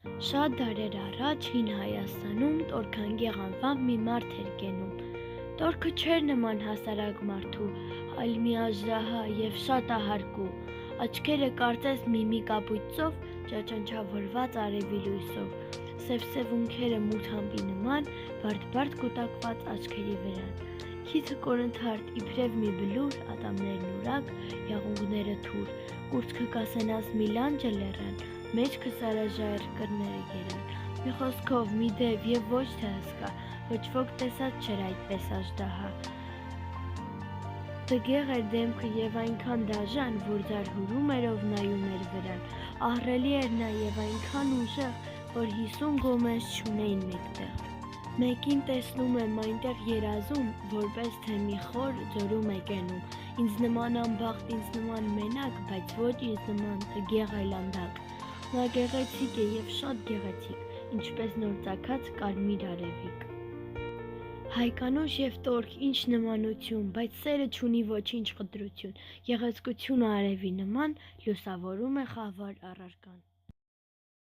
Շատ դարեր առաջ հին Հայաստանում Տորքանգեղ անվամբ մի մարդ էր կենում։ Տորքը չէր նման հասարակ մարդու, այլ մի աժդահա և շատ ահարկու, աչքերը կարծես մի կապույտ ծով ճաճանչավորված արևի լույսով, սև ունքերը մութ ամպի նման, բարդ կուտակված աչքերի վրան, քիթը կորնթարթ իբրև մի բլուր, ատամներն ուրակ, յաղունգները թուր, կուրծքը կասենաս մի լանջը լեռան, մեջքը սարաժայռ կռները գերան, մի խոսքով մի դև և ոչ թե հսկա, ոչ ոք տեսած չէր այդպես աժդահա։ Տգեղ էր դեմքը և այնքան դաժան, որ զարհուրում էր ով նայում էր վրան, ահռելի էր նա և այնքան ուժեղ, որ 50 գոմեզ չունեին մեկտեղ։ Մեկին տեսնում եմ այնտեղ երազում, որպես թե մի խոր ձորում է կենում, ինձ նման անբախտ, ինձ նման մենակ, բայց ոչ ինձ նման տգեղ այլանդակ։ Նա գեղեցիկ է և շատ գեղեցիկ, ինչպես նոր ծագած կարմիր արևիկ։ Հայկանուշ և տորք ինչ նմանություն, բայց սերը չունի ոչինչ խտրություն, գեղեցկությունը արևի նման լուսավորում է խավար առարկան։